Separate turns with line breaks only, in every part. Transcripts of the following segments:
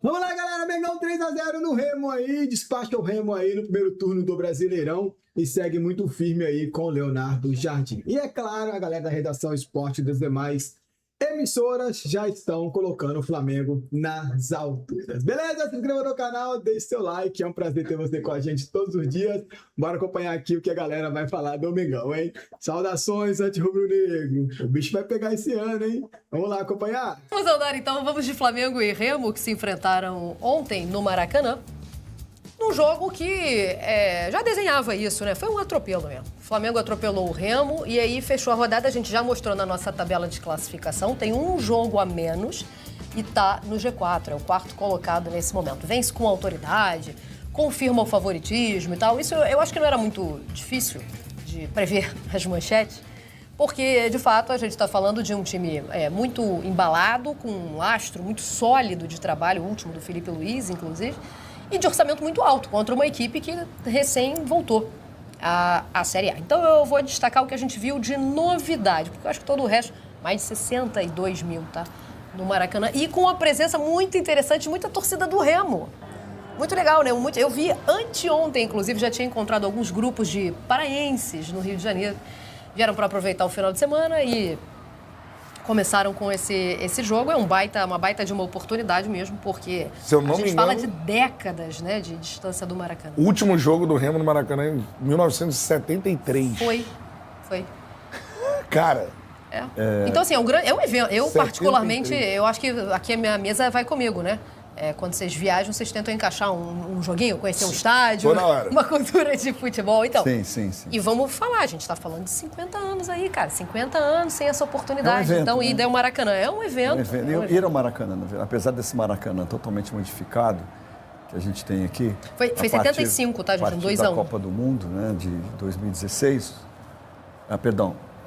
Vamos lá, galera. Mengão 3-0 no Remo aí. Despacha o Remo aí no primeiro turno do Brasileirão. E segue muito firme aí com o Leonardo Jardim. E é claro, a galera da Redação Esporte e das demais emissoras já estão colocando o Flamengo nas alturas. Beleza? Se inscreva no canal, deixe seu like. É um prazer ter você com a gente todos os dias. Bora acompanhar aqui o que a galera vai falar do Mengão, hein? Saudações, anti-rubro-negro. O bicho vai pegar esse ano, hein? Vamos lá acompanhar?
Vamos andar então, vamos de Flamengo e Remo, que se enfrentaram ontem no Maracanã. Num jogo que já desenhava isso, né? Foi um atropelo mesmo. O Flamengo atropelou o Remo e aí fechou a rodada. A gente já mostrou na nossa tabela de classificação. Tem um jogo a menos e tá no G4. É o quarto colocado nesse momento. Vence com autoridade, confirma o favoritismo e tal. Isso eu acho que não era muito difícil de prever as manchetes. Porque, de fato, a gente está falando de um time muito embalado, com um lastro muito sólido de trabalho, o último do Felipe Luiz, inclusive, e de orçamento muito alto, contra uma equipe que recém voltou à Série A. Então eu vou destacar o que a gente viu de novidade, porque eu acho que todo o resto, mais de 62 mil, tá? No Maracanã. E com uma presença muito interessante, muita torcida do Remo. Muito legal, né? Eu vi anteontem, inclusive, já tinha encontrado alguns grupos de paraenses no Rio de Janeiro. Vieram para aproveitar o final de semana e começaram com esse jogo. É uma baita de uma oportunidade mesmo, porque a gente fala de décadas, né, de distância do Maracanã.
O último jogo do Remo no Maracanã é em 1973.
Foi.
Cara...
Então, assim, é um evento. Eu,
73.
particularmente, eu acho que aqui a minha mesa vai comigo, né? Quando vocês viajam, vocês tentam encaixar um joguinho, conhecer um estádio, uma cultura de futebol. Então,
sim.
E vamos falar, a gente está falando de 50 anos aí, cara. 50 anos sem essa oportunidade.
Evento,
então,
né?
ida ao Maracanã. É um evento.
Ir ao Maracanã, apesar desse Maracanã totalmente modificado, que a gente tem aqui...
Foi 75, tá, gente? 2-1.
Da Copa do Mundo, né, de 2016.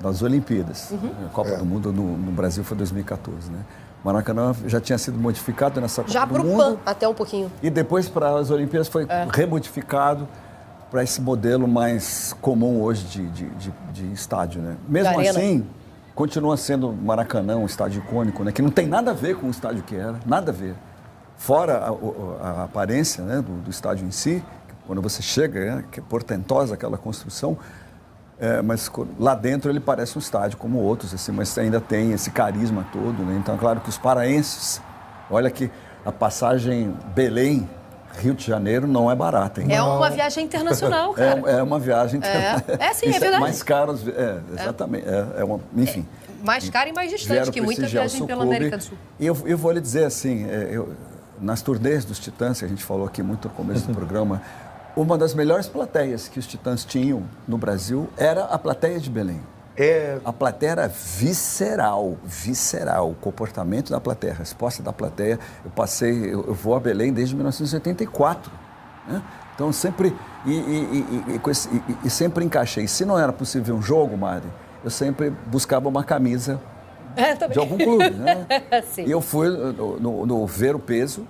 Das Olimpíadas. A Copa do Mundo no Brasil foi 2014, né? O Maracanã já tinha sido modificado nessa Copa do Mundo.
Já pro PAN, até um pouquinho.
E depois, para as Olimpíadas, foi remodificado para esse modelo mais comum hoje de estádio, né? Mesmo assim, continua sendo Maracanã um estádio icônico, né? Que não tem nada a ver com o estádio que era, nada a ver. Fora a aparência, né, do estádio em si, quando você chega, né, que é portentosa aquela construção, mas lá dentro ele parece um estádio como outros, assim, mas ainda tem esse carisma todo, né? Então, é claro que os paraenses, olha que a passagem Belém, Rio de Janeiro, não é barata, hein?
É uma viagem internacional, cara.
É uma viagem internacional.
Sim, é verdade.
Mais caro, exatamente. Enfim.
Mais caro e mais distante que muita viagem pela América do Sul.
E eu vou lhe dizer assim, nas turnês dos Titãs, que a gente falou aqui muito no começo do programa, uma das melhores plateias que os Titãs tinham no Brasil era a plateia de Belém. A plateia era visceral, o comportamento da plateia, a resposta da plateia. Eu vou a Belém desde 1984, né? Então sempre, sempre encaixei. Se não era possível um jogo, Mari, eu sempre buscava uma camisa de algum clube, né?
Sim.
E eu fui no Ver o Peso,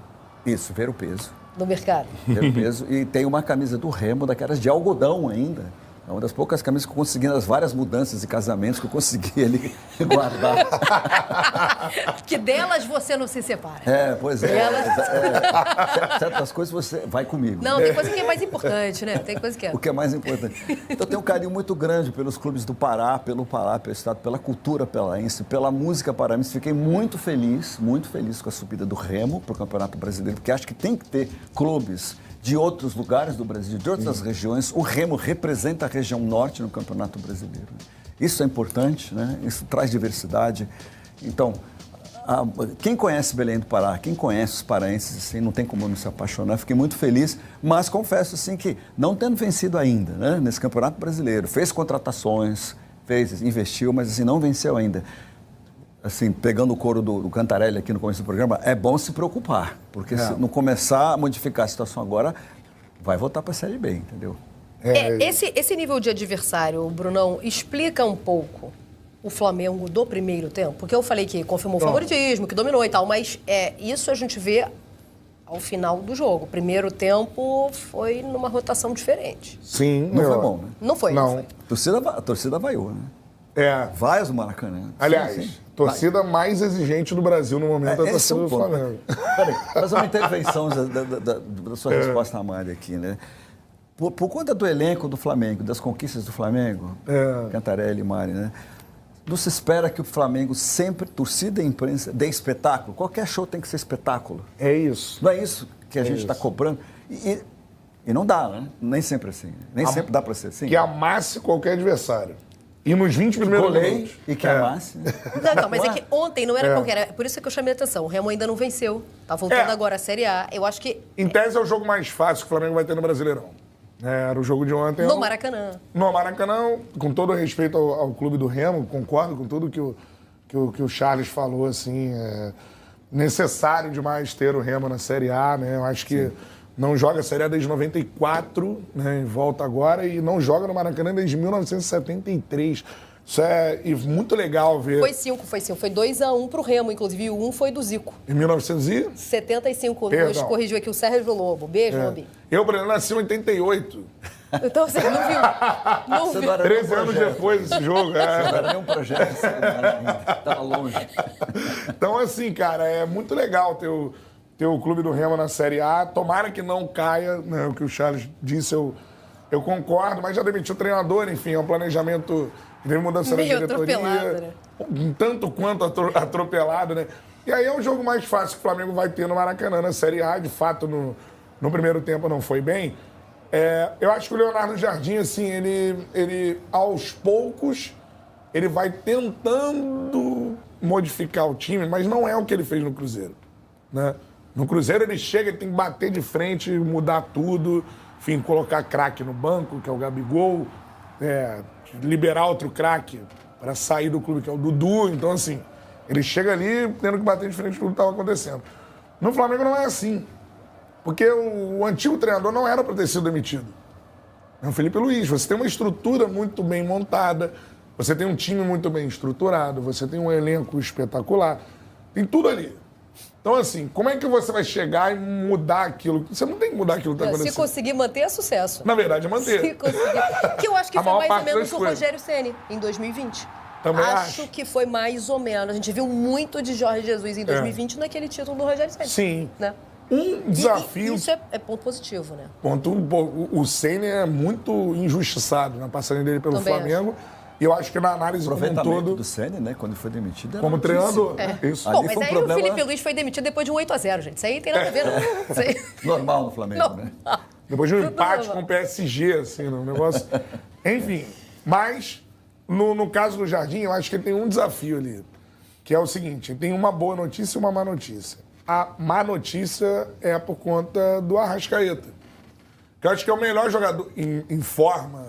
Ver o Peso.
No mercado.
Ver o Peso, e tem uma camisa do Remo, daquelas de algodão ainda. É uma das poucas camisas que eu consegui, nas várias mudanças e casamentos que eu consegui ali guardar.
Que delas você não se separa.
Pois é. Certas coisas você vai comigo.
Não, tem coisa que é mais importante, né? Tem coisa que é.
O que é mais importante. Então eu tenho um carinho muito grande pelos clubes do Pará, pelo estado, pela cultura paraense, pela música paraense. Fiquei muito feliz com a subida do Remo para o Campeonato Brasileiro, porque acho que tem que ter clubes de outros lugares do Brasil, de outras regiões. O Remo representa a região norte no Campeonato Brasileiro. Isso é importante, né? Isso traz diversidade. Então, quem conhece Belém do Pará, quem conhece os paraenses, assim, não tem como não se apaixonar. Fiquei muito feliz, mas confesso assim, que não tendo vencido ainda, né, nesse Campeonato Brasileiro, fez contratações, investiu, mas assim, não venceu ainda. Assim, pegando o couro do Cantarelli aqui no começo do programa, é bom se preocupar, porque se não começar a modificar a situação agora, vai voltar para a Série B, entendeu?
Esse nível de adversário, Brunão, explica um pouco o Flamengo do primeiro tempo? Porque eu falei que confirmou o favoritismo, que dominou e tal, mas isso a gente vê ao final do jogo. O primeiro tempo foi numa rotação diferente.
Sim.
Não foi bom, né?
Não foi.
Não.
A torcida vaiou, né? Vai ao Maracanã.
Aliás,
Sim, sim.
torcida mais exigente do Brasil no momento é a torcida do Flamengo.
Peraí, fazer uma intervenção da sua resposta, Amália, aqui, né? Por conta do elenco do Flamengo, das conquistas do Flamengo, Cantarelli e Mari, né? Não se espera que o Flamengo sempre, torcida e imprensa, dê espetáculo. Qualquer show tem que ser espetáculo.
É isso.
Não é isso que a gente está cobrando. E não dá, né? Nem sempre assim. Nem sempre dá para ser assim.
Que amasse qualquer adversário. E nos 20 primeiros minutos.
E que amasse. Né?
Não, mas é que ontem não era qualquer. É por isso que eu chamei a atenção. O Remo ainda não venceu. Tá voltando agora à Série A. Eu acho que.
Em tese é o jogo mais fácil que o Flamengo vai ter no Brasileirão. Era o jogo de ontem.
No Maracanã.
No Maracanã, com todo respeito ao clube do Remo, concordo com tudo que o Charles falou, assim, é necessário demais ter o Remo na Série A, né? Eu acho que não joga a Série A desde 94, né? Volta agora, e não joga no Maracanã desde 1973. Isso é muito legal ver.
Foi 5. Foi 2-1 pro Remo, inclusive. E o 1 foi do Zico.
Em 1975.
75.
Perdão.
Corrigiu aqui o Sérgio Lobo. Beijo, Lobinho.
Eu, por exemplo, nasci em 88.
Então você não viu. Não
Você
viu.
não era
13
nenhum
anos
projeto.
depois desse jogo.
Não era nenhum projeto. Estava longe.
Então, assim, cara, é muito legal ter o clube do Remo na Série A. Tomara que não caia, né? O que o Charles disse, eu concordo, mas já demitiu o treinador, enfim, é um planejamento que teve mudança na
Meio
diretoria.
atropelado, né?
Um tanto quanto atropelado, né? E aí é o jogo mais fácil que o Flamengo vai ter no Maracanã, na Série A. De fato, no primeiro tempo não foi bem. Eu acho que o Leonardo Jardim, assim, ele aos poucos, ele vai tentando modificar o time, mas não é o que ele fez no Cruzeiro, né? No Cruzeiro ele chega, ele tem que bater de frente, mudar tudo, enfim, colocar craque no banco, que é o Gabigol, liberar outro craque para sair do clube, que é o Dudu. Então, assim, ele chega ali tendo que bater de frente com tudo que estava acontecendo. No Flamengo não é assim. Porque o antigo treinador não era para ter sido demitido. É o Felipe Luiz. Você tem uma estrutura muito bem montada, você tem um time muito bem estruturado, você tem um elenco espetacular, tem tudo ali. Então, assim, como é que você vai chegar e mudar aquilo? Você não tem que mudar aquilo que está acontecendo.
Se conseguir manter, é sucesso.
Na verdade, é manter.
Se conseguir. Que eu acho que
A
foi
maior
mais ou
parte
menos
das
o
coisas.
Rogério Ceni em 2020.
Também
acho
acho.
que foi mais ou menos. A gente viu muito de Jorge Jesus em 2020 naquele título do Rogério Ceni.
Sim.
Né?
Um desafio.
E isso é ponto positivo, né?
O Ceni é muito injustiçado na passagem dele pelo
Também
Flamengo. E eu acho que na análise como um
Aproveitamento
todo,
do Ceni, né? Quando foi demitido. era
como
altíssimo.
treinador. Isso.
Ali
Bom, mas
foi um
aí
problema-
o Felipe Luiz foi demitido depois de um 8-0, gente. Isso aí tem nada a ver, não. Isso aí...
Normal no Flamengo, né?
Depois de um
Tudo
empate
normal.
com o PSG, assim, no negócio. Enfim, mas no caso do Jardim, eu acho que ele tem um desafio ali, que é o seguinte: ele tem uma boa notícia e uma má notícia. A má notícia é por conta do Arrascaeta, que eu acho que é o melhor jogador em forma,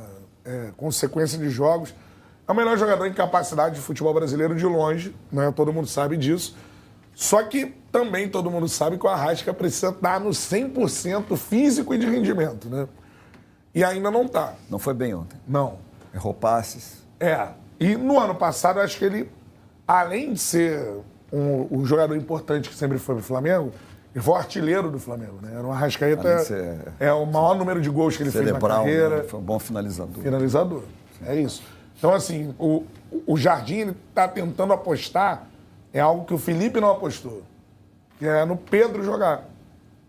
consequência de jogos, é o melhor jogador em capacidade de futebol brasileiro de longe, né? Todo mundo sabe disso. Só que também todo mundo sabe que o Arrasca precisa estar no 100% físico e de rendimento, né? E ainda não está.
Não foi bem ontem.
Não.
Errou passes.
E no ano passado, eu acho que ele, além de ser um jogador importante que sempre foi pro Flamengo, ele foi o artilheiro do Flamengo, né? Era o Arrascaeta,
Além de ser-
é o maior número de gols que ele fez na
Cerebral,
carreira.
né? Foi um bom finalizador.
Finalizador. É isso. Então, assim, o Jardim está tentando apostar em algo que o Felipe não apostou, que é no Pedro jogar.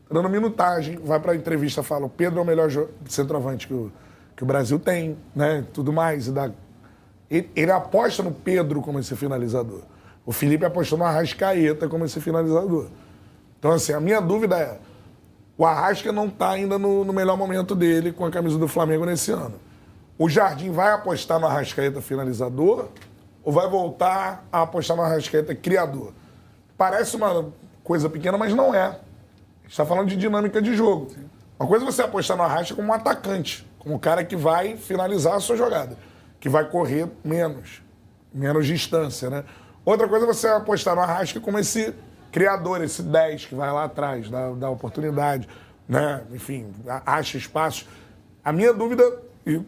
Dando minutagem, vai para a entrevista e fala: o Pedro é o melhor centroavante que o Brasil tem, né? Tudo mais. Ele aposta no Pedro como esse finalizador. O Felipe apostou no Arrascaeta como esse finalizador. Então, assim, a minha dúvida é: o Arrasca não está ainda no melhor momento dele com a camisa do Flamengo nesse ano. O Jardim vai apostar no Arrascaeta finalizador ou vai voltar a apostar no Arrascaeta criador? Parece uma coisa pequena, mas não é. A gente está falando de dinâmica de jogo. Uma coisa é você apostar no Arrasca como um atacante, como um cara que vai finalizar a sua jogada, que vai correr menos distância, né? Outra coisa é você apostar no Arrasca como esse criador, esse 10 que vai lá atrás, dá oportunidade, né? Enfim, acha espaço. A minha dúvida,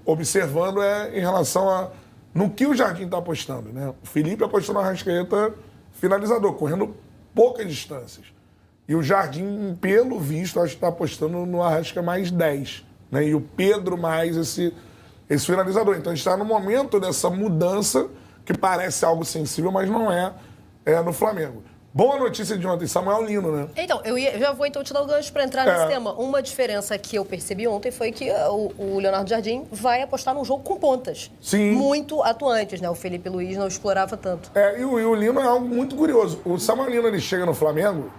observando, é em relação no que o Jardim está apostando, né? O Felipe apostou no Arrascaeta finalizador, correndo poucas distâncias. E o Jardim, pelo visto, acho que está apostando no Arrasca mais 10, né? E o Pedro mais esse finalizador. Então a gente está no momento dessa mudança que parece algo sensível, mas não é, no Flamengo. Boa notícia de ontem, Samuel Lino, né?
Então, já vou então te dar o gancho para entrar nesse tema. Uma diferença que eu percebi ontem foi que o Leonardo Jardim vai apostar num jogo com pontas.
Sim.
Muito atuantes, né? O Felipe Luiz não explorava tanto.
E o Lino é algo muito curioso. O Samuel Lino, ele chega no Flamengo,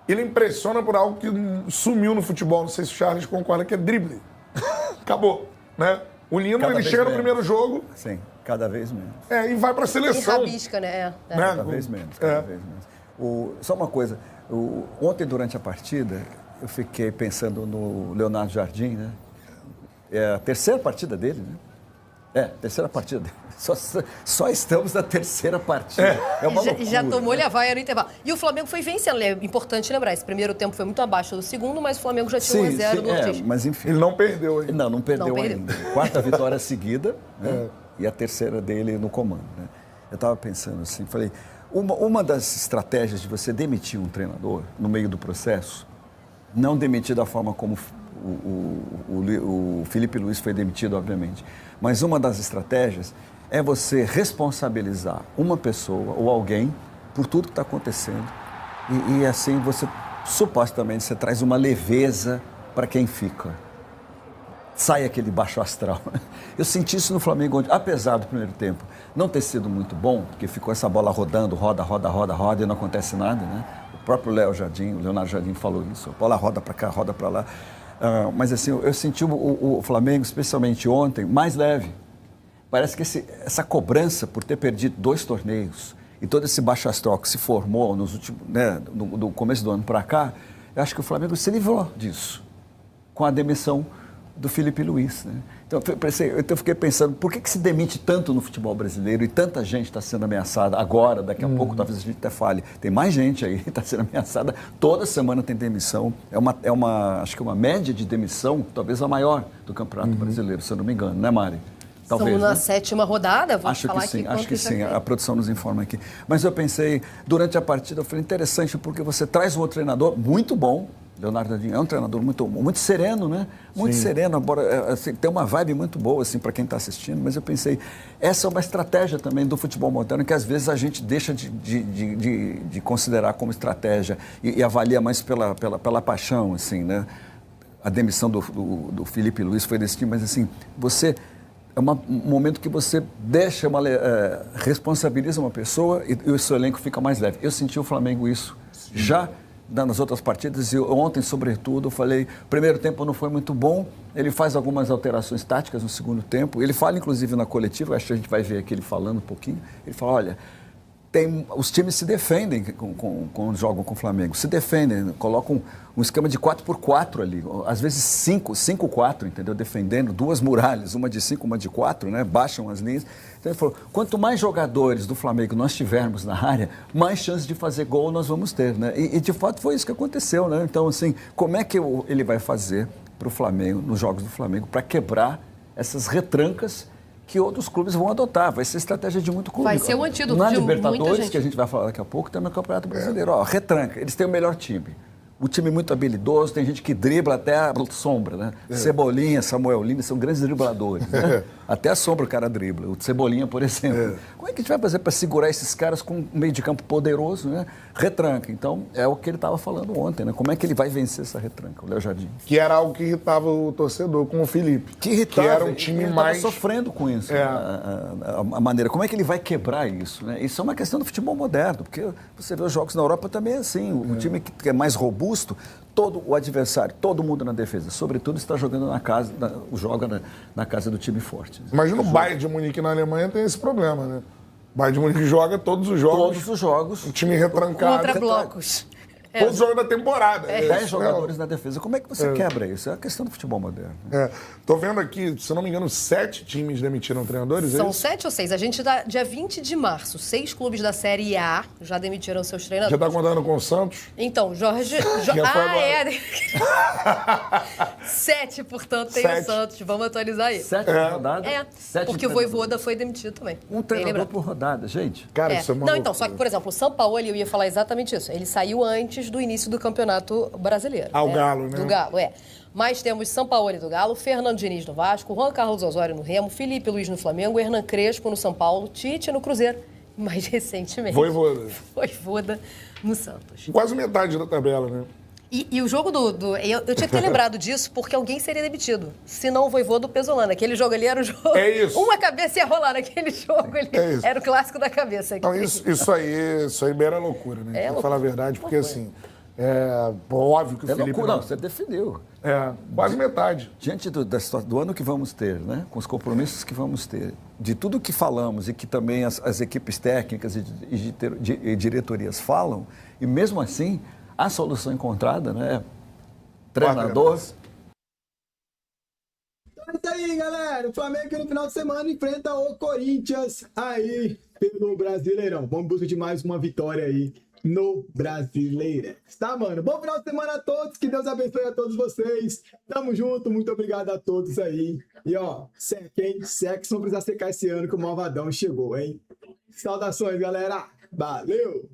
ele impressiona por algo que sumiu no futebol. Não sei se o Charles concorda, que é drible. Acabou, né? O Lino, ele chega no primeiro jogo...
Sim, cada vez menos.
E vai pra seleção.
E rabisca, né?
Cada vez menos, cada vez menos. Só uma coisa, ontem durante a partida, eu fiquei pensando no Leonardo Jardim, né? É a terceira partida dele, né? Terceira partida dele. Só estamos na terceira partida. É uma loucura,
já tomou-lhe a vaia no intervalo. E o Flamengo foi vencendo. É importante lembrar, esse primeiro tempo foi muito abaixo do segundo, mas o Flamengo já tinha 1-0 do Ortiz.
Mas enfim.
Ele não perdeu ainda.
Não perdeu ainda. Quarta vitória seguida, né? E a terceira dele no comando, né? Eu estava pensando assim, falei... Uma das estratégias de você demitir um treinador no meio do processo, não demitir da forma como o Felipe Luiz foi demitido, obviamente, mas uma das estratégias é você responsabilizar uma pessoa ou alguém por tudo que está acontecendo e assim você, supostamente, você traz uma leveza para quem fica. Sai aquele baixo astral. Eu senti isso no Flamengo, onde, apesar do primeiro tempo não ter sido muito bom, porque ficou essa bola rodando, roda, e não acontece nada, né? O próprio Leonardo Jardim falou isso, a bola roda para cá, roda para lá. Mas assim, eu senti o Flamengo, especialmente ontem, mais leve. Parece que essa cobrança por ter perdido 2 torneios e todo esse baixo astral que se formou nos últimos, né, do começo do ano para cá, eu acho que o Flamengo se livrou disso, com a demissão do Felipe Luiz, né? Então eu fiquei pensando, por que se demite tanto no futebol brasileiro e tanta gente está sendo ameaçada agora, daqui a pouco talvez a gente até fale, tem mais gente aí que está sendo ameaçada, toda semana tem demissão, acho que uma média de demissão, talvez a maior do Campeonato Brasileiro, se eu não me engano, né, Mari? Talvez,
Estamos na 7ª rodada, vamos falar aqui.
Acho que sim, a produção nos informa aqui. Mas eu pensei, durante a partida, eu falei, interessante, porque você traz um treinador muito bom, Leonardo Jardim é um treinador muito sereno, né? Muito sereno, embora assim, tem uma vibe muito boa assim, para quem está assistindo, mas eu pensei, essa é uma estratégia também do futebol moderno que às vezes a gente deixa de considerar como estratégia e avalia mais pela paixão, assim, né? A demissão do Felipe Luiz foi desse time, mas assim, é um momento que você responsabiliza uma pessoa e o seu elenco fica mais leve. Eu senti o Flamengo isso já nas outras partidas, e ontem, sobretudo, eu falei, primeiro tempo não foi muito bom, ele faz algumas alterações táticas no segundo tempo, ele fala, inclusive, na coletiva, acho que a gente vai ver aqui ele falando um pouquinho, ele fala, olha, os times se defendem quando jogam com o Flamengo, se defendem, colocam um esquema de 4x4 ali, às vezes 5-4, entendeu? Defendendo 2 muralhas, uma de 5, uma de 4, né? Baixam as linhas. Então ele falou, quanto mais jogadores do Flamengo nós tivermos na área, mais chances de fazer gol nós vamos ter, né? E de fato foi isso que aconteceu, né? Então, assim, como é que ele vai fazer para o Flamengo, nos jogos do Flamengo, para quebrar essas retrancas que outros clubes vão adotar? Vai ser estratégia de muito clube.
Vai ser o antídoto
na
de
Libertadores,
muita gente.
que a gente vai falar daqui a pouco, também no Campeonato Brasileiro. Ó, retranca, eles têm o melhor time. O time muito habilidoso, tem gente que dribla até a sombra, né? Cebolinha, Samuel Lino, são grandes dribladores, né? Até a sombra o cara dribla. O Cebolinha, por exemplo. Como é que a gente vai fazer para segurar esses caras com um meio de campo poderoso, né? Retranca. Então, é o que ele estava falando ontem, né? Como é que ele vai vencer essa retranca, o Léo Jardim?
Que era algo que irritava o torcedor com o Felipe.
Que irritava.
Que era um time
ele
mais...
estava sofrendo com isso. A maneira. Como é que ele vai quebrar isso, né? Isso é uma questão do futebol moderno, porque você vê os jogos na Europa também é assim. O time que é mais robusto, todo o adversário, todo mundo na defesa, sobretudo está jogando joga na casa do time forte.
Imagina o Bayern de Munique na Alemanha tem esse problema, né? O Bayern de Munique joga todos os jogos.
Todos os jogos.
O time retrancado.
Contra blocos.
Todos os jogos da temporada.
10 jogadores na defesa. Como é que você quebra isso? É a questão do futebol moderno.
Tô vendo aqui, se eu não me engano, 7 times demitiram treinadores.
São 7 ou 6? A gente dá dia 20 de março. 6 clubes da Série A já demitiram seus treinadores.
Já tá contando com o Santos?
Então, Jorge... 7, portanto, tem
7.
o Santos. Vamos atualizar aí.
7 rodadas?
É,
7
porque o Vojvoda foi demitido também.
Um
Bem
treinador
lembrado.
por rodada, gente.
Cara,
É.
isso é uma
Não, então,
loucura.
só que, por exemplo, o Sampaoli, eu ia falar exatamente isso. Ele saiu antes do início do Campeonato Brasileiro.
Ah, o Galo, né?
Do Galo, é. Mas temos Sampaoli do Galo, Fernando Diniz no Vasco, Juan Carlos Osório no Remo, Felipe Luiz no Flamengo, Hernan Crespo no São Paulo, Tite no Cruzeiro. Mais recentemente,
Vojvoda.
Vojvoda no Santos.
Quase metade da tabela, né?
E o jogo eu tinha que ter lembrado disso, porque alguém seria demitido. Se não o Vojvoda do Pesolano. Aquele jogo ali era o jogo...
É isso.
Uma cabeça ia rolar naquele jogo ali.
É isso.
Era o clássico da cabeça.
Então, isso aí beira loucura, né?
É
Pra
loucura.
falar a verdade, porque assim, óbvio que o
É
Felipe...
loucura, não, você defendeu.
Quase metade.
Diante da situação, do ano que vamos ter, né, com os compromissos que vamos ter, de tudo que falamos e que também as equipes técnicas e diretorias falam, e mesmo assim, a solução encontrada, né? Treinador.
É isso aí, galera. O Flamengo que no final de semana enfrenta o Corinthians aí pelo Brasileirão. Vamos em busca de mais uma vitória aí no Brasileirão. Tá, mano? Bom final de semana a todos. Que Deus abençoe a todos vocês. Tamo junto. Muito obrigado a todos aí. E ó, seca, hein? Seca, não precisa secar esse ano que o Malvadão chegou, hein? Saudações, galera. Valeu!